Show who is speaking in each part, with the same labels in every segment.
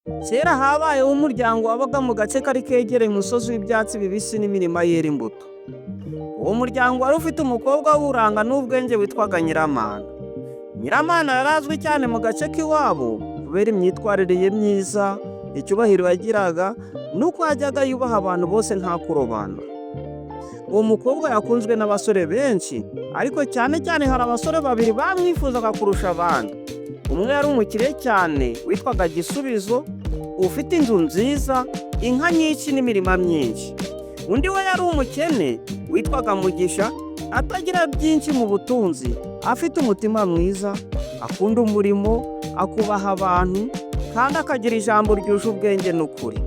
Speaker 1: Kera habayeho umuryango wabaga mu gace kari kegereye umusozi w'ibyatsi bibisi n'imirima yera imbuto. Uwo muryango wari ufite umukobwa w'uburanga n'ubwenge witwaga Nyiramana. Nyiramana yari azwi cyane mu gace k'Iwabo kubera imyitwarire ye myiza, icyubahiro yagiraga nuko yajyaga yubaha abantu bose nta kurobanura. Uwo mukobwa yakunzwe n'abasore benshi, ariko cyane cyane hari abasore babiri bamwifuzaga kurusha abandi. Umwe yari umukire cyane witwaga Gisubizo, ufite inzu nziza, inka nyinshi n'imirima myinshi. Undi we yari umukene witwaga Mugisha, atagira byinshi mu butunzi, afite umutima mwiza, akunda umurimo, akubaha abantu, kandi akagira ijambo ryuje ubwenge n'ukuri.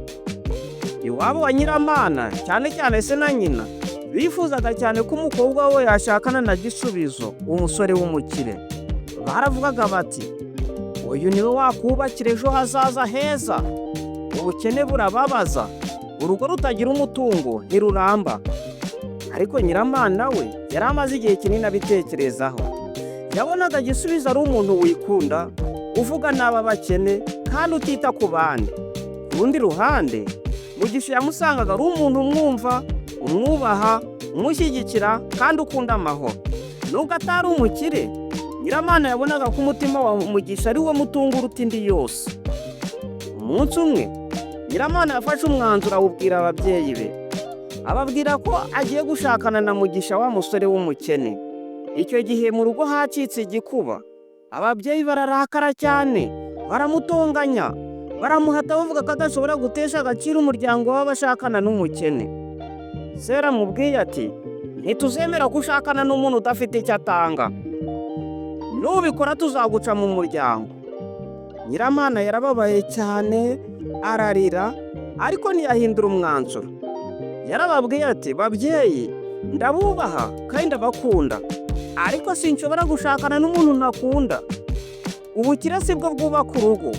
Speaker 1: Iwabo wa Nyiramana, cyane cyane se na nyina, bifuzaga cyane ko umukobwa we yashakana na Gisubizo, umusore w'umukire. Baravugaga bati, uyu niwe wakubakira ejo hazaza heza. Ubukene burababaza, urugo rutagira umutungo ntiruramba. Ariko Nyiramana we yari amaze igihe kinini abitekerezaho. Yabonaga Gisubizo ari umuntu wikunda, uvuga n'aba bakene kandi utita ku bandi. Ku rundi ruhande, Mugisha yamusangaga ari umuntu umwumva, umwubaha, umushyigikira kandi ukunda amahoro. Nubwo atari umukire, Nyiramana yabonaga ko umutima wa Mugisha ari wo mutungo uruta indi yose. Umunsi umwe, Nyiramana yafashe umwanzuro awubwira ababyeyi be. Ababwira ko agiye gushakana na Mugisha, wa musore w'umukene. Icyo gihe mu rugo hacitse igikuba. Ababyeyi bararakara cyane, baramutonganya, baramuhata bavuga ko adashobora gutesha agaciro umuryango w'abashakana n'umukene. Se yaramubwiye ati, ntituzemera ko ushakana n'umuntu udafite icyo atanga. Nubikora tuzaguca mu muryango. Nyiramana yarababaye cyane, ararira, ariko ntiyahindura umwanzuro. Yarababwiye ati, babyeyi, ndabubaha kandi ndabakunda, ariko sinshobora gushakana n'umuntu ntakunda. Ubukire si bwo bwubaka urugo.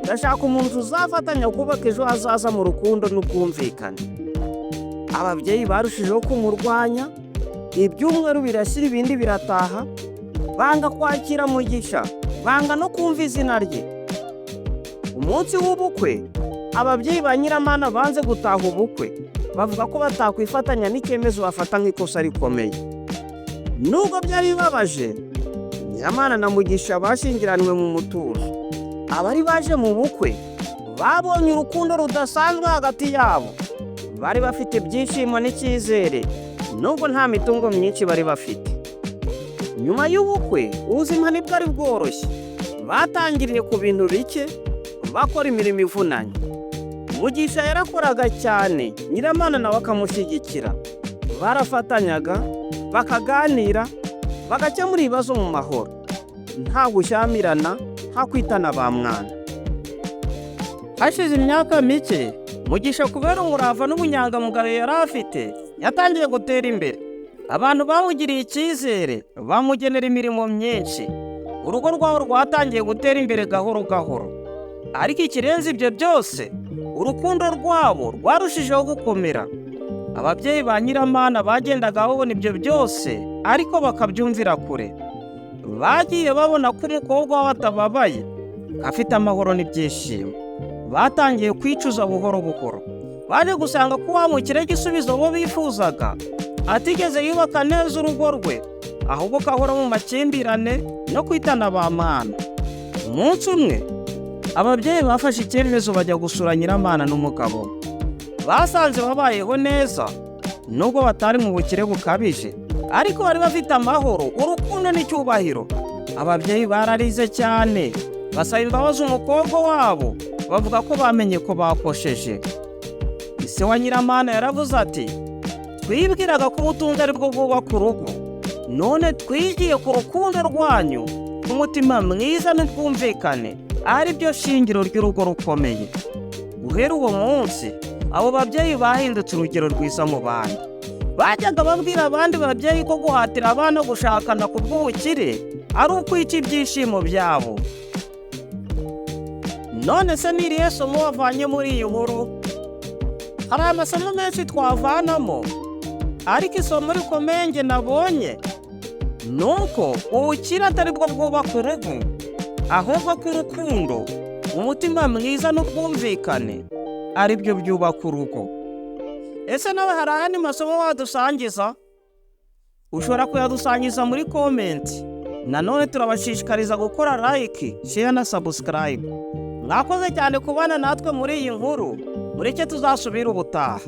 Speaker 1: Ndashaka umuntu uzafatanya kubaka ejo hazaza mu rukundo n'ubwumvikane. Ababyeyi barushijeho kumurwanya, ibyumweru birashyira ibindi birataha, banga kwakira Mugisha, banga no kumva izina rye. Umunsi w'ubukwe, ababyeyi ba Nyiramana banze gutaha ubukwe, bavuga ko batakwifatanya n'icyemezo bafata nk'ikosa rikomeye. Nubwo byari bibabaje, Nyiramana na Mugisha bashyingiranywe mu mutuzo. Abari baje mu bukwe babonye urukundo rudasanzwe hagati yabo. Bari bafite ibyishimo n'icyizere, nubwo nta mitungo myinshi bari bafite. Nyuma y'ubukwe, ubuzima ntibwari bworoshye. Batangiriye ku bintu bike, bakora imirimo ivunanye. Mugisha yarakoraga cyane, Nyiramana nawe akamushyigikira. Barafatanyaga, bakaganira, bagakemura ibibazo mu mahoro, nta gushyamirana, nta kwitana ba mwana. Hashize imyaka mike, Mugisha kubera umurava n'ubunyangamugayo yari afite, yatangiye gutera imbere. Abantu bamugiriye icyizere, bamugenera imirimo myinshi. Urugo rwabo rwatangiye gutera imbere gahoro gahoro. Ariko ikirenze ibyo byose, urukundo rwabo rwarushijeho gukomera. Ababyeyi ba Nyiramana bagendaga babona ibyo byose, ariko bakabyumvira kure. Bagiye babona ko umukobwa wabo atababaye, afite amahoro n'ibyishimo. Batangiye kwicuza buhoro buhoro. Baje gusanga ko wa mukire Gisubizo bo bifuzaga atigeze yubaka neza urugo rwe, ahubwo kahora mu makimbirane no kwitana ba mwana. Umunsi umwe, ababyeyi bafashe icyemezo bajya gusura Nyiramana n'umugabo. Basanze babayeho neza, nubwo batari mu bukire bukabije, ariko bari bafite amahoro, urukundo n'icyubahiro. Ababyeyi bararize cyane, basaba imbabazi umukobwa wabo, bavuga ko bamenye ko bakosheje. Ise wa Nyiramana yaravuze ati, twibwiraga ko ubutunzi ari bwo bwubaka urugo, none twigiye ku rukundo rwanyu, umutima mwiza n'ubwumvikane ari byo shingiro ry'urugo rukomeye. Guhera uwo munsi, abo babyeyi bahindutse urugero rwiza mu bandi. Bajyaga babwira abandi babyeyi ko guhatira abana gushakana ku bw'ubukire ari ukwica ibyishimo byabo. None se ni irihe somo wavanye muri iyi nkuru? Hari amasomo menshi twavanamo, ariko isomo rikomeye nge nabonye nuko ubukire atari bwo bwubaka urugo, ahubwo ko urukundo umutima mwiza n'ubwumvikane ari byo byubaka urugo. Ese nawe hari ayandi masomo wadusangiza? Ushobora kuyadusangiza muri komenti. Nanone turabashishikariza gukora like, share na subscribe. Mwakoze cyane kubana natwe muri iyi nkuru. Mureke tuzasubira ubutaha.